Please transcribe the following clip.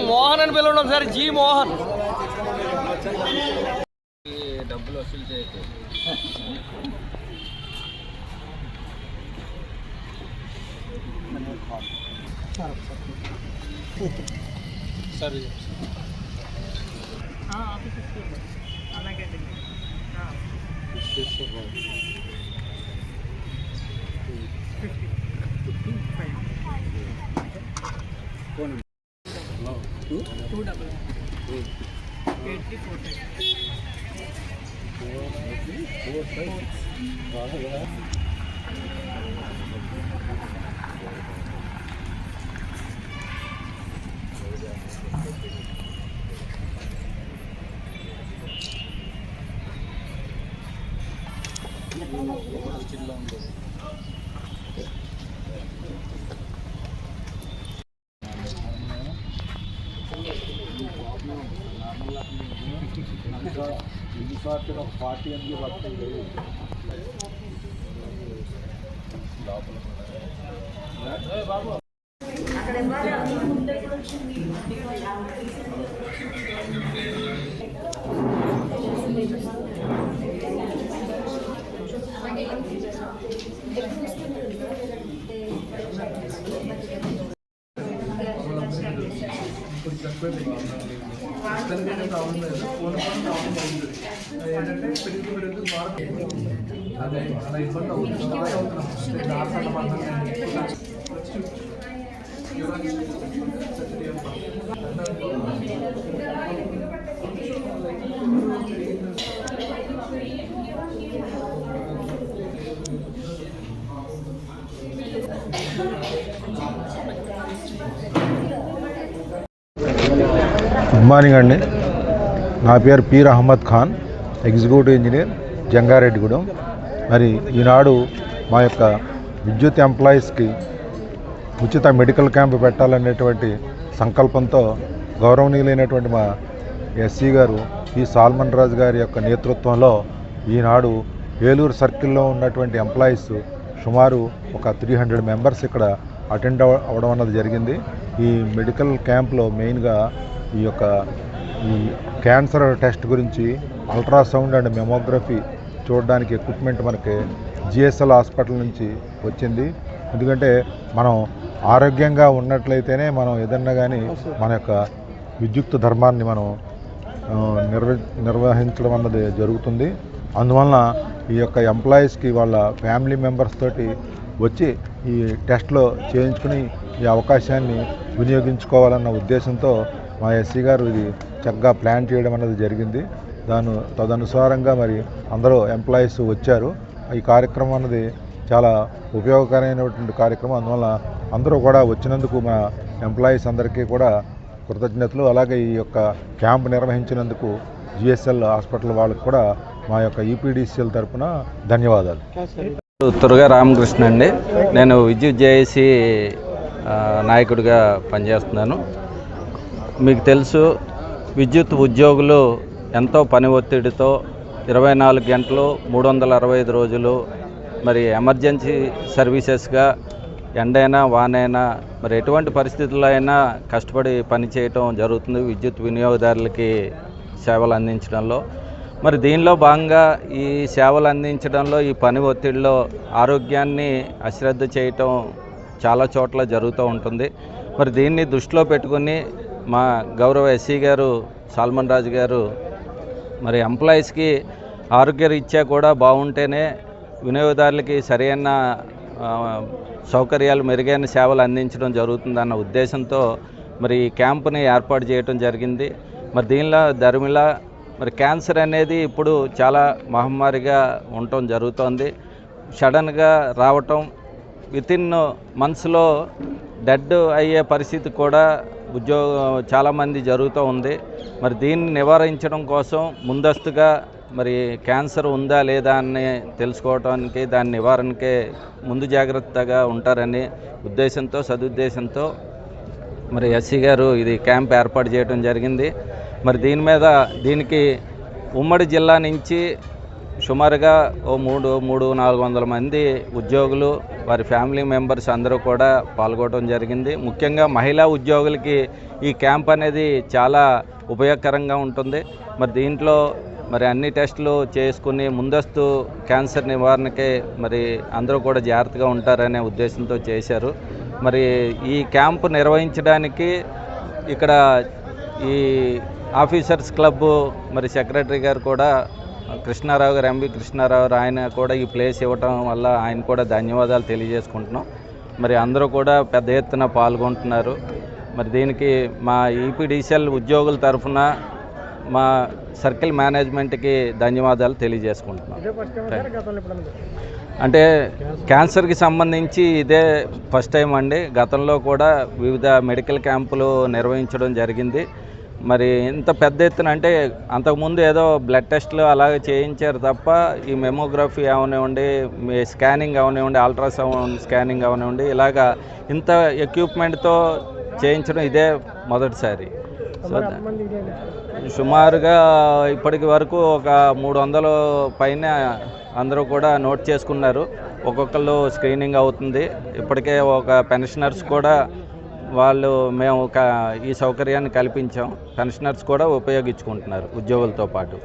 మోహన్ అని పిలవడం sir, G Mohan. డబ్బులు వసూలు చేయకు సార్. పార్టీ అని వస్తుంది బాబు. ఏంటంటే పెరిగి అదే అలా ఇబ్బంది అవుతుంది. గుడ్ మార్నింగ్ అండి. నా పేరు పీర్ అహ్మద్ ఖాన్, ఎగ్జిక్యూటివ్ ఇంజనీర్, జంగారెడ్డిగూడెం. మరి ఈనాడు మా యొక్క విద్యుత్ ఎంప్లాయీస్కి ఉచిత మెడికల్ క్యాంప్ పెట్టాలనేటువంటి సంకల్పంతో గౌరవనీయులైనటువంటి మా ఎస్సీ గారు పి సాల్మన్ రాజు గారి యొక్క నేతృత్వంలో ఈనాడు ఏలూరు సర్కిల్లో ఉన్నటువంటి ఎంప్లాయీస్ సుమారు ఒక 300 మెంబర్స్ ఇక్కడ అటెండ్ అవ్వడం అన్నది జరిగింది. ఈ మెడికల్ క్యాంప్లో మెయిన్గా ఈ క్యాన్సర్ టెస్ట్ గురించి అల్ట్రాసౌండ్ అండ్ మెమోగ్రఫీ చూడడానికి ఎక్విప్మెంట్ మనకి జిఎస్ఎల్ హాస్పిటల్ నుంచి వచ్చింది. ఎందుకంటే మనం ఆరోగ్యంగా ఉన్నట్లయితేనే మనం ఏదన్నా కానీ మన యొక్క విద్యుత్ ధర్మాన్ని మనం నిర్వహించడం అన్నది జరుగుతుంది. అందువలన ఈ యొక్క ఎంప్లాయీస్కి వాళ్ళ ఫ్యామిలీ మెంబర్స్ తోటి వచ్చి ఈ టెస్ట్లో చేయించుకుని ఈ అవకాశాన్ని వినియోగించుకోవాలన్న ఉద్దేశంతో మా ఎస్సీ గారు ఇది చక్కగా ప్లాన్ చేయడం అన్నది జరిగింది. తదనుసారంగా మరి అందరూ ఎంప్లాయీస్ వచ్చారు. ఈ కార్యక్రమం అన్నది చాలా ఉపయోగకరమైనటువంటి కార్యక్రమం. అందువల్ల అందరూ కూడా వచ్చినందుకు మా ఎంప్లాయీస్ అందరికీ కూడా కృతజ్ఞతలు. అలాగే ఈ యొక్క క్యాంప్ నిర్వహించినందుకు జిఎస్ఎల్ హాస్పిటల్ వాళ్ళకి కూడా మా యొక్క ఈపీడీసీఎల్ తరఫున ధన్యవాదాలు. తురగా రామకృష్ణ అండి. నేను విద్యుత్ జేఏసీ నాయకుడిగా పనిచేస్తున్నాను. మీకు తెలుసు, విద్యుత్ ఉద్యోగులు ఎంతో పని ఒత్తిడితో 24 గంటలు 365 రోజులు మరి ఎమర్జెన్సీ సర్వీసెస్గా ఎండైనా వానైనా మరి ఎటువంటి పరిస్థితుల్లో అయినా కష్టపడి పనిచేయటం జరుగుతుంది విద్యుత్ వినియోగదారులకి సేవలు అందించడంలో. మరి దీనిలో భాగంగా ఈ సేవలు అందించడంలో ఈ పని ఒత్తిడిలో ఆరోగ్యాన్ని అశ్రద్ధ చేయటం చాలా చోట్ల జరుగుతూ ఉంటుంది. మరి దీన్ని దృష్టిలో పెట్టుకుని మా గౌరవ ఎస్సీ గారు సాల్మన్ రాజు గారు మరి ఎంప్లాయీస్కి ఆరోగ్యరీత్యా కూడా బాగుంటేనే వినియోగదారులకి సరైన సౌకర్యాలు, మెరుగైన సేవలు అందించడం జరుగుతుందన్న ఉద్దేశంతో మరి ఈ క్యాంపుని ఏర్పాటు చేయడం జరిగింది. మరి దీనిలో ధర్మిలా మరి క్యాన్సర్ అనేది ఇప్పుడు చాలా మహమ్మారిగా ఉండటం జరుగుతోంది. సడన్గా రావటం, వితిన్ మంత్స్లో డెడ్ అయ్యే పరిస్థితి కూడా చాలామంది జరుగుతూ ఉంది. మరి దీన్ని నివారించడం కోసం ముందస్తుగా మరి క్యాన్సర్ ఉందా లేదా అని తెలుసుకోవడానికి దాని నివారణకే ముందు జాగ్రత్తగా ఉంటారని ఉద్దేశంతో సదుద్దేశంతో మరి ఎస్సీ గారు ఇది క్యాంప్ ఏర్పాటు చేయడం జరిగింది. మరి దీనికి ఉమ్మడి జిల్లా నుంచి సుమారుగా 300-400 మంది ఉద్యోగులు వారి ఫ్యామిలీ మెంబర్స్ అందరూ కూడా పాల్గొనడం జరిగింది. ముఖ్యంగా మహిళా ఉద్యోగులకి ఈ క్యాంప్ అనేది చాలా ఉపయోగకరంగా ఉంటుంది. మరి దీంట్లో మరి అన్ని టెస్టులు చేసుకుని ముందస్తు క్యాన్సర్ నివారణకే మరి అందరూ కూడా జాగ్రత్తగా ఉంటారనే ఉద్దేశంతో చేశారు. మరి ఈ క్యాంపు నిర్వహించడానికి ఇక్కడ ఈ ఆఫీసర్స్ క్లబ్ మరి సెక్రటరీ గారు కూడా కృష్ణారావు గారు, ఎంవి కృష్ణారావు గారు, ఆయన కూడా ఈ ప్లేస్ ఇవ్వటం వల్ల ఆయన కూడా ధన్యవాదాలు తెలియజేసుకుంటున్నాం. మరి అందరూ కూడా పెద్ద ఎత్తున పాల్గొంటున్నారు. మరి దీనికి మా ఈపీడీసీఎల్ ఉద్యోగుల తరఫున మా సర్కిల్ మేనేజ్మెంట్కి ధన్యవాదాలు తెలియజేసుకుంటున్నాం. అంటే క్యాన్సర్కి సంబంధించి ఇదే ఫస్ట్ టైం అండి. గతంలో కూడా వివిధ మెడికల్ క్యాంపులు నిర్వహించడం జరిగింది. మరి ఇంత పెద్ద ఎత్తున అంటే అంతకుముందు ఏదో బ్లడ్ టెస్ట్లు అలాగే చేయించారు తప్ప ఈ మెమోగ్రఫీ అవనివ్వండి, స్కానింగ్ అవనివ్వండి, అల్ట్రాసౌండ్ స్కానింగ్ అవనివ్వండి, ఇలాగా ఇంత ఎక్విప్మెంట్తో చేయించడం ఇదే మొదటిసారి. సో సుమారుగా ఇప్పటికి వరకు ఒక 300 పైన అందరూ కూడా నోట్ చేసుకున్నారు. ఒక్కొక్కళ్ళు స్క్రీనింగ్ అవుతుంది. ఇప్పటికే ఒక పెన్షనర్స్ కూడా మేము ఈ సౌకర్యాన్ని కల్పించాం. పెన్షనర్స్ కూడా ఉపయోగించుకుంటున్నారు ఉద్యోగులతో పాటు.